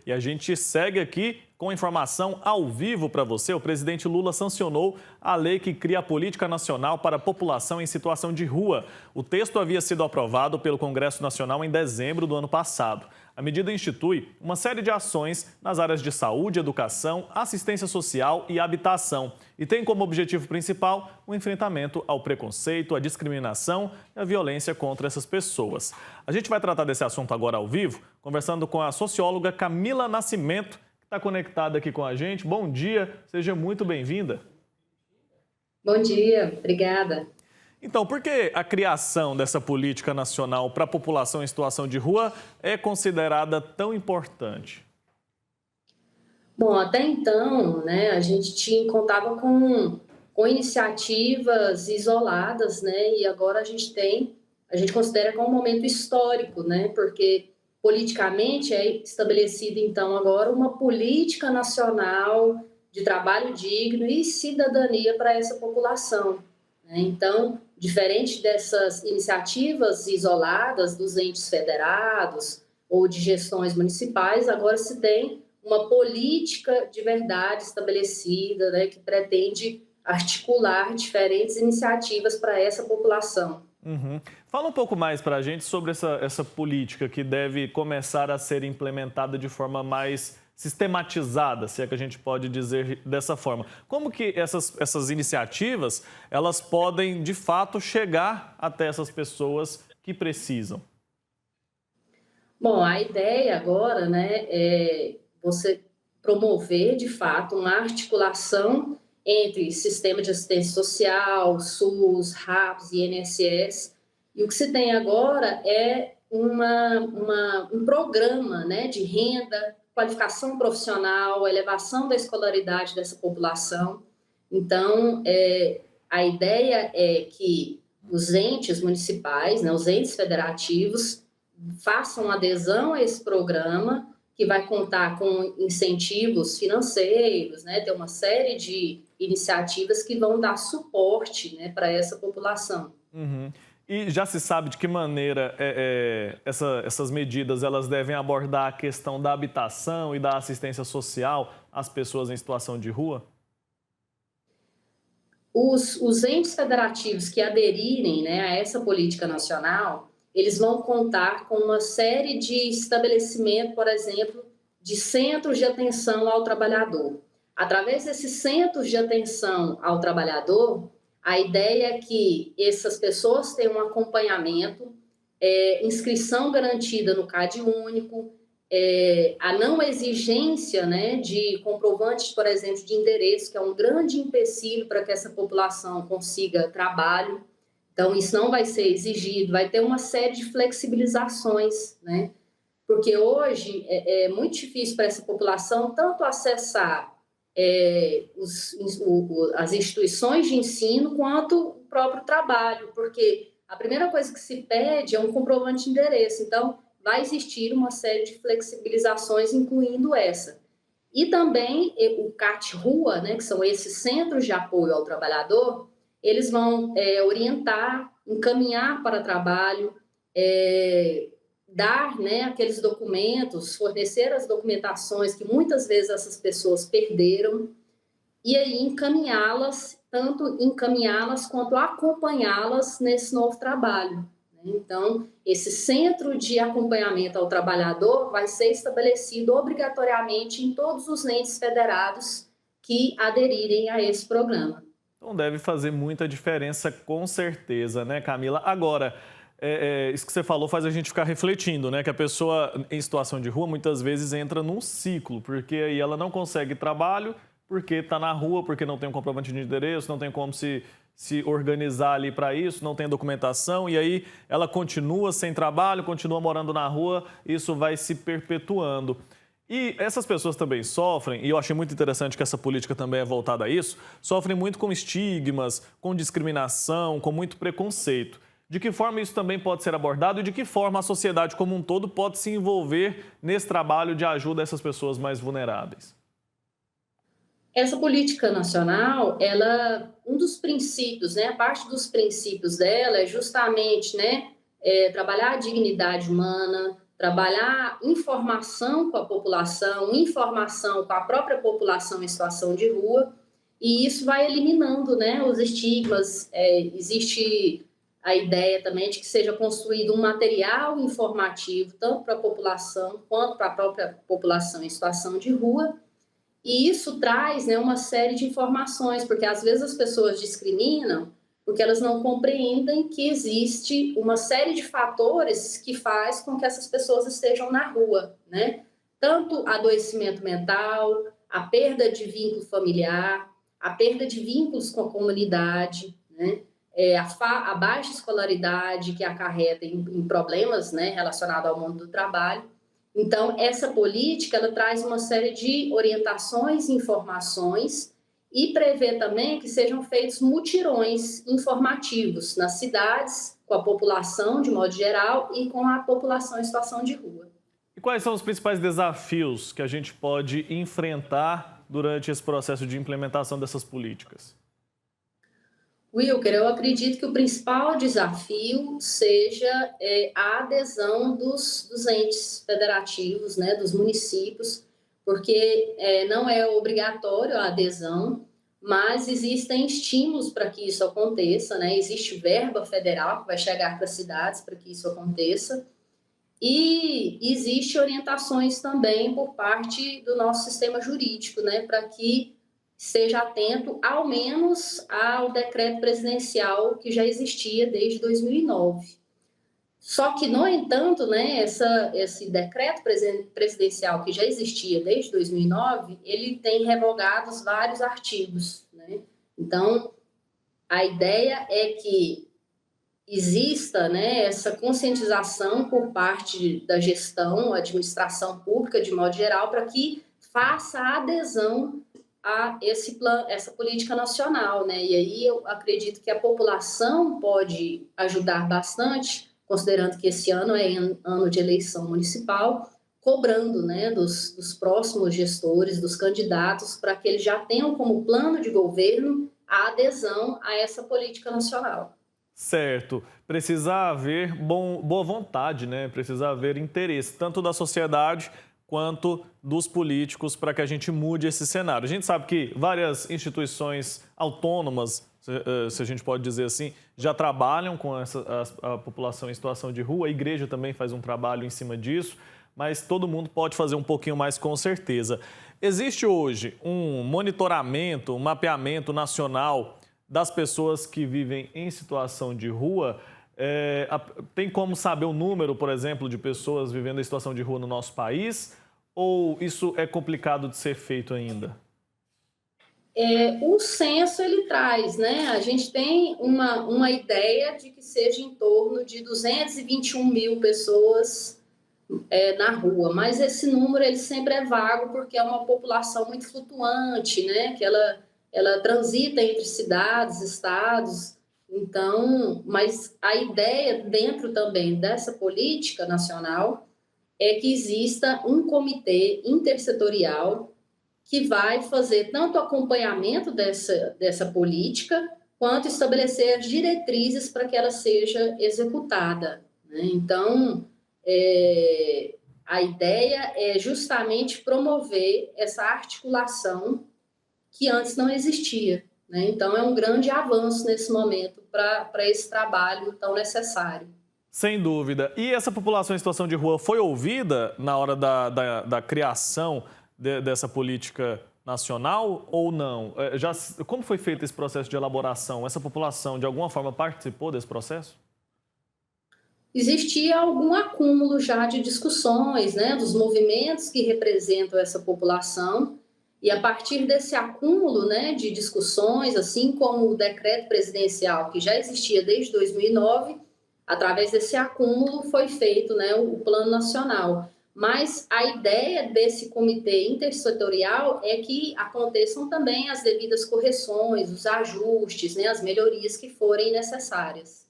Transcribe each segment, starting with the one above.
E a gente segue aqui com informação ao vivo para você. O presidente Lula sancionou a lei que cria a Política Nacional para a População em Situação de Rua. O texto havia sido aprovado pelo Congresso Nacional em dezembro do ano passado. A medida institui uma série de ações nas áreas de saúde, educação, assistência social e habitação. E tem como objetivo principal o enfrentamento ao preconceito, à discriminação e à violência contra essas pessoas. A gente vai tratar desse assunto agora ao vivo, conversando com a socióloga Camila Nascimento, que está conectada aqui com a gente. Bom dia, seja muito bem-vinda. Bom dia, obrigada. Então, por que a criação dessa política nacional para a população em situação de rua é considerada tão importante? Bom, até então, né, a gente contava com iniciativas isoladas, né, e agora a gente considera como um momento histórico, né, porque politicamente é estabelecida, então, agora uma política nacional de trabalho digno e cidadania para essa população, né? Então, diferente dessas iniciativas isoladas dos entes federados ou de gestões municipais, agora se tem uma política de verdade estabelecida, né, que pretende articular diferentes iniciativas para essa população. Uhum. Fala um pouco mais para a gente sobre essa política que deve começar a ser implementada de forma mais sistematizada, se é que a gente pode dizer dessa forma. Como que essas iniciativas, elas podem, de fato, chegar até essas pessoas que precisam? Bom, a ideia agora, né, é você promover, de fato, uma articulação entre sistema de assistência social, SUS, RAPS e INSS. E o que se tem agora é um programa, né, de renda, qualificação profissional, elevação da escolaridade dessa população. Então, a ideia é que os entes municipais, né, os entes federativos, façam adesão a esse programa, que vai contar com incentivos financeiros, né, ter uma série de iniciativas que vão dar suporte, né, para essa população. Uhum. E já se sabe de que maneira essas medidas elas devem abordar a questão da habitação e da assistência social às pessoas em situação de rua? Os entes federativos que aderirem, né, a essa política nacional, eles vão contar com uma série de estabelecimento, por exemplo, de centros de atenção ao trabalhador. Através desses centros de atenção ao trabalhador, a ideia é que essas pessoas tenham um acompanhamento, inscrição garantida no CAD único, a não exigência, né, de comprovantes, por exemplo, de endereço, que é um grande empecilho para que essa população consiga trabalho. Então, isso não vai ser exigido, vai ter uma série de flexibilizações, né? Porque hoje é muito difícil para essa população tanto acessar as instituições de ensino quanto o próprio trabalho, porque a primeira coisa que se pede é um comprovante de endereço. Então, vai existir uma série de flexibilizações, incluindo essa. E também o CAT Rua, né, que são esses centros de apoio ao trabalhador, eles vão orientar, encaminhar para trabalho, dar, né, aqueles documentos, fornecer as documentações que muitas vezes essas pessoas perderam, e aí encaminhá-las, tanto encaminhá-las quanto acompanhá-las nesse novo trabalho, né? Então, esse centro de acompanhamento ao trabalhador vai ser estabelecido obrigatoriamente em todos os entes federados que aderirem a esse programa. Então deve fazer muita diferença, com certeza, né, Camila? Agora, isso que você falou faz a gente ficar refletindo, né? Que a pessoa em situação de rua muitas vezes entra num ciclo, porque aí ela não consegue trabalho, porque está na rua, porque não tem um comprovante de endereço, não tem como se organizar ali para isso, não tem documentação, e aí ela continua sem trabalho, continua morando na rua, isso vai se perpetuando. E essas pessoas também sofrem, e eu achei muito interessante que essa política também é voltada a isso, sofrem muito com estigmas, com discriminação, com muito preconceito. De que forma isso também pode ser abordado e de que forma a sociedade como um todo pode se envolver nesse trabalho de ajuda a essas pessoas mais vulneráveis? Essa política nacional, um dos princípios, né, a parte dos princípios dela é justamente, né, trabalhar a dignidade humana, trabalhar informação com a população, informação com a própria população em situação de rua, e isso vai eliminando, né, os estigmas. Existe a ideia também de que seja construído um material informativo, tanto para a população quanto para a própria população em situação de rua, e isso traz, né, uma série de informações, porque às vezes as pessoas discriminam porque elas não compreendem que existe uma série de fatores que faz com que essas pessoas estejam na rua, né? Tanto adoecimento mental, a perda de vínculo familiar, a perda de vínculos com a comunidade, né? A baixa escolaridade que acarreta em problemas, né, relacionados ao mundo do trabalho. Então, essa política ela traz uma série de orientações e informações e prevê também que sejam feitos mutirões informativos nas cidades, com a população de modo geral e com a população em situação de rua. E quais são os principais desafios que a gente pode enfrentar durante esse processo de implementação dessas políticas? Wilker, eu acredito que o principal desafio seja a adesão dos entes federativos, né, dos municípios, porque não é obrigatório a adesão, mas existem estímulos para que isso aconteça, né? Existe verba federal que vai chegar para as cidades para que isso aconteça, e existe orientações também por parte do nosso sistema jurídico, né, para que esteja atento, ao menos, ao decreto presidencial que já existia desde 2009. Só que, no entanto, né, esse decreto presidencial que já existia desde 2009, ele tem revogados vários artigos, né? Então, a ideia é que exista, né, essa conscientização por parte da gestão, administração pública, de modo geral, para que faça a adesão a essa política nacional, né? E aí eu acredito que a população pode ajudar bastante, considerando que esse ano é ano de eleição municipal, cobrando, né, dos próximos gestores, dos candidatos, para que eles já tenham como plano de governo a adesão a essa política nacional. Certo. Precisa haver boa vontade, né? Precisa haver interesse, tanto da sociedade quanto dos políticos, para que a gente mude esse cenário. A gente sabe que várias instituições autônomas, se a gente pode dizer assim, já trabalham com a população em situação de rua. A igreja também faz um trabalho em cima disso, mas todo mundo pode fazer um pouquinho mais, com certeza. Existe hoje um monitoramento, um mapeamento nacional das pessoas que vivem em situação de rua? Tem como saber o número, por exemplo, de pessoas vivendo em situação de rua no nosso país? Ou isso é complicado de ser feito ainda? O censo, ele traz, né? A gente tem uma ideia de que seja em torno de 221 mil pessoas na rua, mas esse número ele sempre é vago, porque é uma população muito flutuante, né? Que ela transita entre cidades, estados. Então, mas a ideia dentro também dessa política nacional é que exista um comitê intersetorial que vai fazer tanto o acompanhamento dessa política, quanto estabelecer as diretrizes para que ela seja executada, né? Então, a ideia é justamente promover essa articulação que antes não existia, né? Então, é um grande avanço nesse momento para esse trabalho tão necessário. Sem dúvida. E essa população em situação de rua foi ouvida na hora da criação dessa política nacional ou não? Como foi feito esse processo de elaboração? Essa população, de alguma forma, participou desse processo? Existia algum acúmulo já de discussões, né, dos movimentos que representam essa população, e a partir desse acúmulo, né, de discussões, assim como o decreto presidencial que já existia desde 2009, através desse acúmulo foi feito, né, o Plano Nacional. Mas a ideia desse comitê intersetorial é que aconteçam também as devidas correções, os ajustes, né, as melhorias que forem necessárias.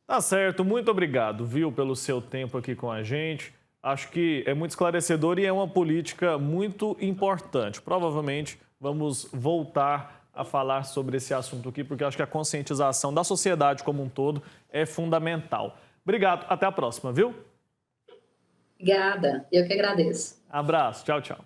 Tá certo, muito obrigado, viu, pelo seu tempo aqui com a gente. Acho que é muito esclarecedor e é uma política muito importante. Provavelmente vamos voltar a falar sobre esse assunto aqui, porque acho que a conscientização da sociedade como um todo é fundamental. Obrigado, até a próxima, viu? Obrigada, eu que agradeço. Abraço, tchau, tchau.